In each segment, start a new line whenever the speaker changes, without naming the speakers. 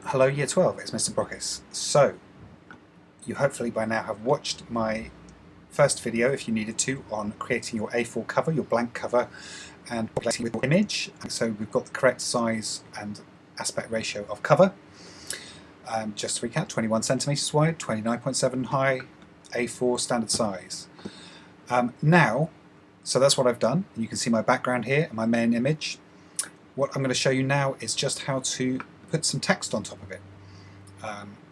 Hello Year 12, it's Mr. Brockis. So, you hopefully by now have watched my first video, if you needed to, on creating your A4 cover, your blank cover, and populating with your image. And so we've got the correct size and aspect ratio of cover. Just to recap, 21 centimeters wide, 29.7 high, A4 standard size. So that's what I've done. You can see my background here and my main image. What I'm going to show you now is just how to put some text on top of it.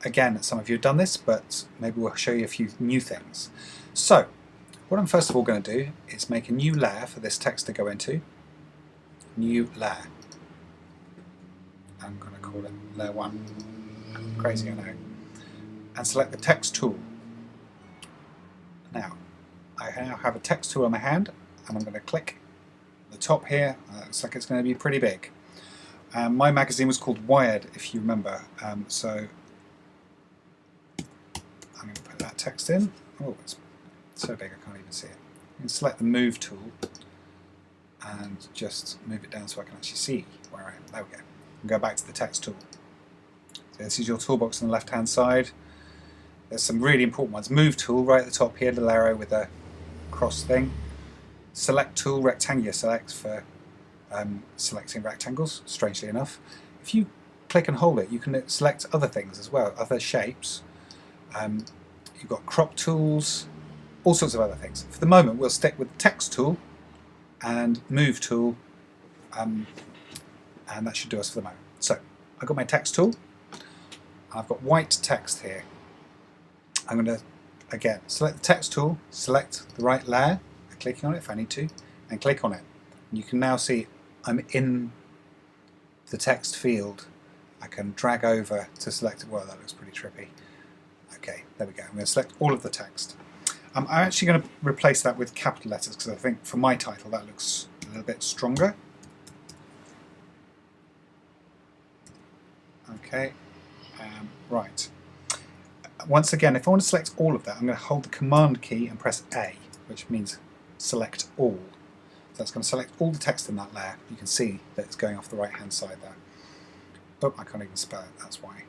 Again, some of you have done this, but maybe we'll show you a few new things. So, what I'm first of all going to do is make a new layer for this text to go into. New layer. I'm going to call it layer 1. Crazy, I know. And select the text tool. Now, I now have a text tool in my hand, and I'm going to click the top here. Looks like it's going to be pretty big. My magazine was called Wired, if you remember, so I'm going to put that text in. Oh, it's so big I can't even see it. You can select the Move tool and just move it down so I can actually see where I am. There we go. And go back to the text tool. So this is your toolbox on the left hand side. There's some really important ones. Move tool right at the top here, little arrow with a cross thing. Select tool, rectangular select for selecting rectangles, strangely enough. If you click and hold it, you can select other things as well, other shapes. You've got crop tools, all sorts of other things. For the moment, we'll stick with the text tool and move tool, and that should do us for the moment. So, I've got my text tool, and I've got white text here. I'm going to, again, select the text tool, select the right layer, by clicking on it if I need to, and click on it. And you can now see I'm in the text field. I can drag over to select it. Well, that looks pretty trippy. Okay, there we go. I'm going to select all of the text. I'm actually going to replace that with capital letters because I think for my title that looks a little bit stronger. Okay, right. Once again, if I want to select all of that, I'm going to hold the Command key and press A, which means select all. So that's going to select all the text in that layer. You can see that it's going off the right hand side there. Oh, I can't even spell it, that's why.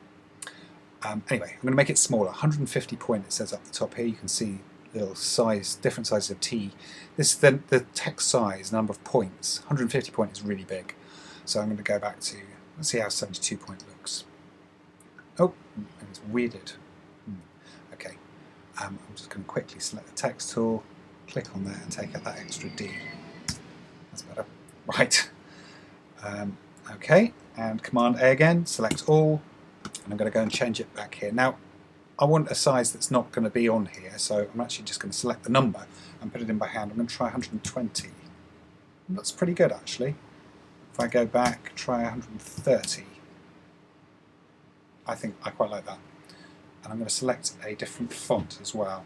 Anyway, I'm going to make it smaller. 150 point it says up the top here. You can see little size, different sizes of T. This is the text size, number of points. 150 point is really big. So I'm going to go back to, let's see how 72 point looks. Oh, it's weirded. Okay, I'm just going to quickly select the text tool, click on there and take out that extra D. That's better. Right. Okay, and Command A again, select all, and I'm going to go and change it back here. Now, I want a size that's not going to be on here, so I'm actually just going to select the number and put it in by hand. I'm going to try 120. That's pretty good, actually. If I go back, try 130. I think I quite like that. And I'm going to select a different font as well.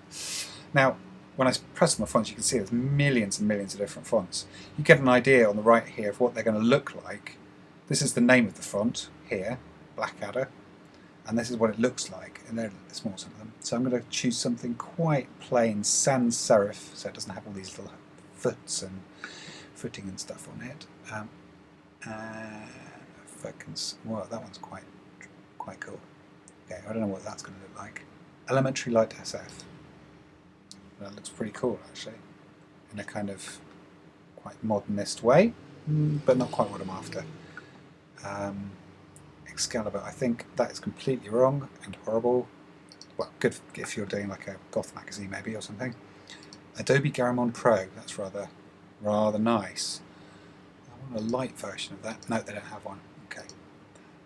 Now, when I press on the fonts, you can see there's millions and millions of different fonts. You get an idea on the right here of what they're going to look like. This is the name of the font here, Blackadder, and this is what it looks like, and they're small, some of them. So I'm going to choose something quite plain, sans serif, so it doesn't have all these little foots and footing and stuff on it. If I can, well, that one's quite cool. Okay, I don't know what that's going to look like. Elementary Light SF. That looks pretty cool, actually, in a kind of quite modernist way, but not quite what I'm after. Excalibur, I think that is completely wrong and horrible. Well, good if you're doing like a goth magazine maybe or something. Adobe Garamond Pro, that's rather nice. I want a light version of that. No, they don't have one. Okay.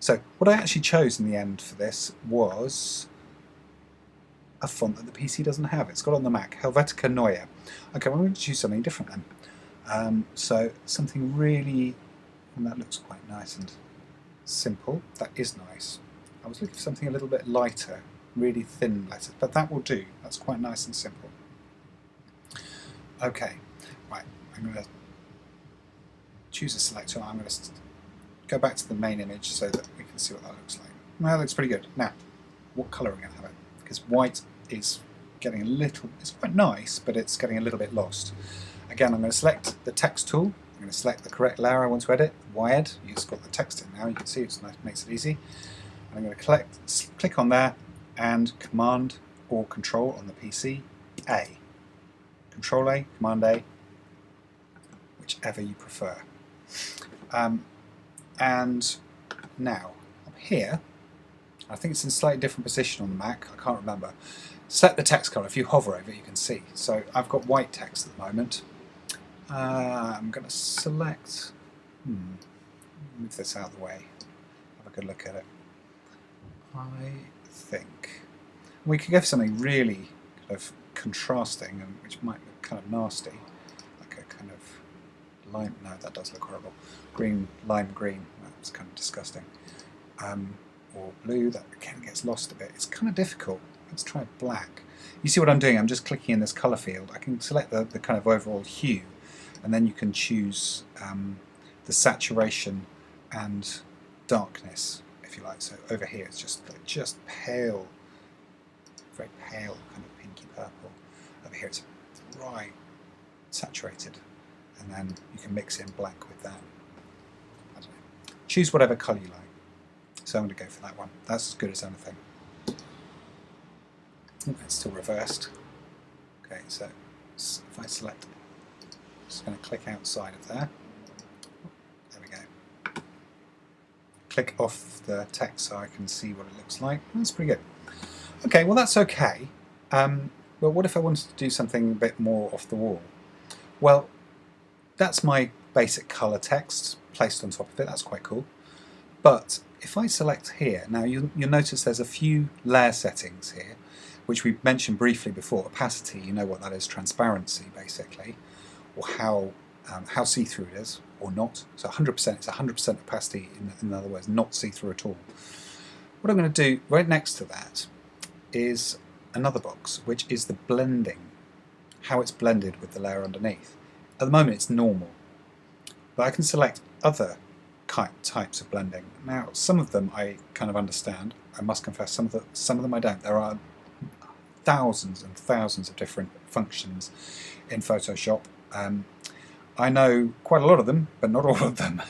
So what I actually chose in the end for this was a font that the PC doesn't have. It's got on the Mac, Helvetica Neue. Okay, well, I'm going to choose something different then. So something really, and that looks quite nice and simple. That is nice. I was looking for something a little bit lighter, really thin letters, but that will do. That's quite nice and simple. Okay, right, I'm going to choose a selector. I'm going to go back to the main image so that we can see what that looks like. Well, that looks pretty good. Now, what colour are we going to have it? Because white is getting a little, it's quite nice, but it's getting a little bit lost. Again, I'm going to select the text tool. I'm going to select the correct layer I want to edit, Wired. You've got the text in now, you can see it makes it easy. And I'm going to click on there and Command or Control on the PC, A. Control A, Command A, whichever you prefer. And now, up here, I think it's in a slightly different position on the Mac, I can't remember. Set the text colour. If you hover over it, you can see. So I've got white text at the moment. I'm going to select, move this out of the way, have a good look at it. I think we could go for something really kind of contrasting, and which might look kind of nasty, like a kind of lime. No, that does look horrible. Green, lime green. That's kind of disgusting. Or blue. That again gets lost a bit. It's kind of difficult. Let's try black. You see what I'm doing? I'm just clicking in this colour field. I can select the kind of overall hue, and then you can choose the saturation and darkness, if you like. So over here it's just pale, very pale, kind of pinky purple. Over here it's bright, saturated, and then you can mix in black with that. I don't know. Choose whatever colour you like. So I'm going to go for that one. That's as good as anything. It's still reversed. Okay, so if I select, I'm just going to click outside of there. There we go. Click off the text so I can see what it looks like. That's pretty good. Okay, well that's okay. Well, what if I wanted to do something a bit more off the wall? Well, that's my basic colour text placed on top of it. That's quite cool. But if I select here, now you'll notice there's a few layer settings here, which we mentioned briefly before. Opacity, you know what that is, transparency basically, or how see-through it is, or not. So 100%, it's 100% opacity, in other words, not see-through at all. What I'm going to do right next to that is another box, which is the blending, how it's blended with the layer underneath. At the moment it's normal, but I can select other types of blending. Now, some of them I kind of understand. I must confess, some of them I don't. There are thousands and thousands of different functions in Photoshop. I know quite a lot of them, but not all of them.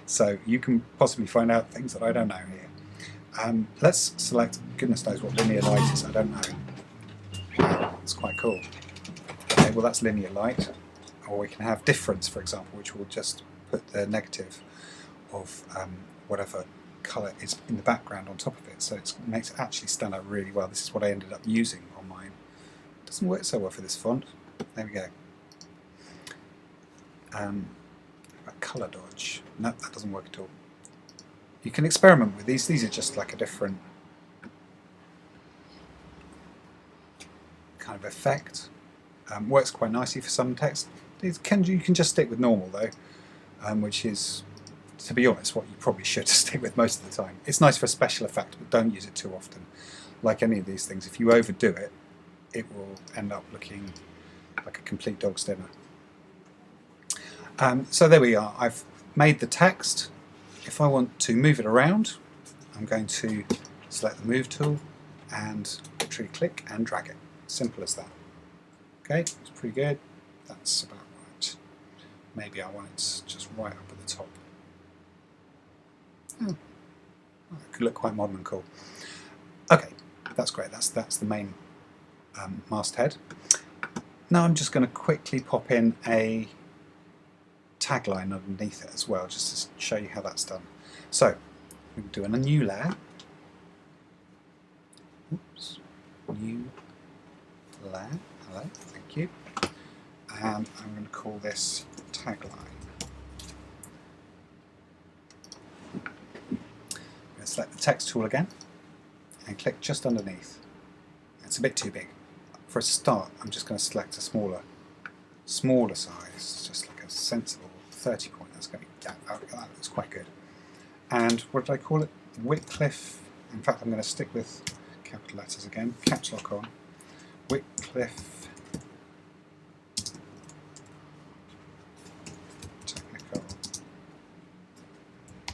So you can possibly find out things that I don't know here. Let's select, goodness knows what linear light is, I don't know. It's quite cool. Okay, well that's linear light. Or we can have difference, for example, which will just put the negative of whatever colour is in the background on top of it, so it makes it actually stand out really well. This is what I ended up using on mine. It doesn't work so well for this font. There we go. Colour dodge. No, that doesn't work at all. You can experiment with these. These are just like a different kind of effect. Works quite nicely for some text. You can just stick with normal though, which is, to be honest, what you probably should stick with most of the time. It's nice for a special effect, but don't use it too often. Like any of these things, if you overdo it, it will end up looking like a complete dog's dinner. So there we are. I've made the text. If I want to move it around, I'm going to select the Move tool and literally click and drag it. Simple as that. Okay, it's pretty good. That's about right. Maybe I want it just right up at the top. Oh, it could look quite modern and cool. Okay, that's great. That's the main masthead. Now I'm just going to quickly pop in a tagline underneath it as well, just to show you how that's done. So we can do a new layer. Oops, new layer. Hello, thank you. And I'm going to call this tagline. Select the text tool again and click just underneath. It's a bit too big. For a start, I'm just going to select a smaller size, just like a sensible 30 point. That's going to that looks quite good. And what did I call it? Wycliffe. In fact, I'm going to stick with capital letters again. Caps lock on. Wycliffe Technical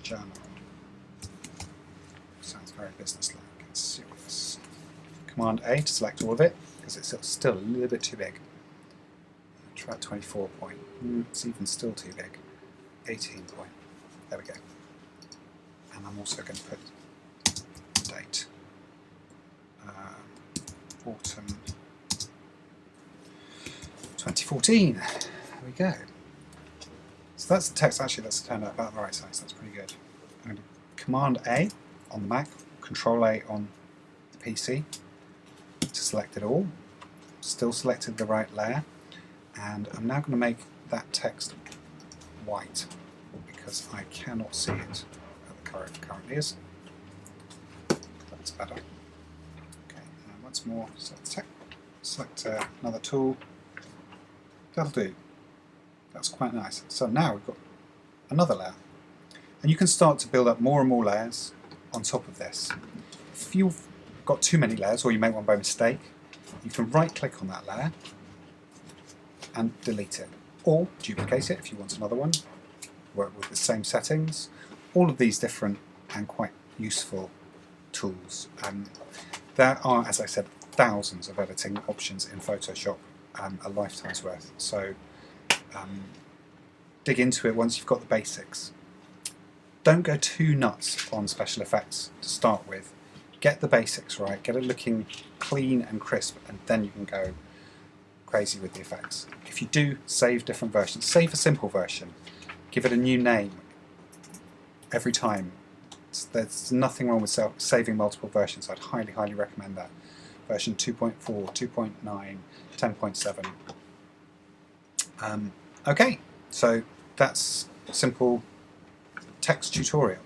Journal. Sounds very businesslike and serious. Command A to select all of it, because it's still a little bit too big. Try 24 point. It's even still too big. 18 point. There we go. And I'm also going to put 14. There we go. So that's the text. Actually, that's turned out about the right size. That's pretty good. I'm going to Command A on the Mac, Control A on the PC to select it all. Still selected the right layer, and I'm now going to make that text white because I cannot see it at the currently is. That's better. Okay, and once more, select another tool. That'll do. That's quite nice. So now we've got another layer. And you can start to build up more and more layers on top of this. If you've got too many layers, or you make one by mistake, you can right-click on that layer and delete it. Or duplicate it if you want another one. Work with the same settings. All of these different and quite useful tools. There are, as I said, thousands of editing options in Photoshop, a lifetime's worth. So dig into it once you've got the basics. Don't go too nuts on special effects to start with. Get the basics right, get it looking clean and crisp, and then you can go crazy with the effects. If you do save different versions, save a simple version, give it a new name every time. There's nothing wrong with saving multiple versions. I'd highly, highly recommend that. Version 2.4, 2.9, 10.7. Okay, so that's a simple text tutorial.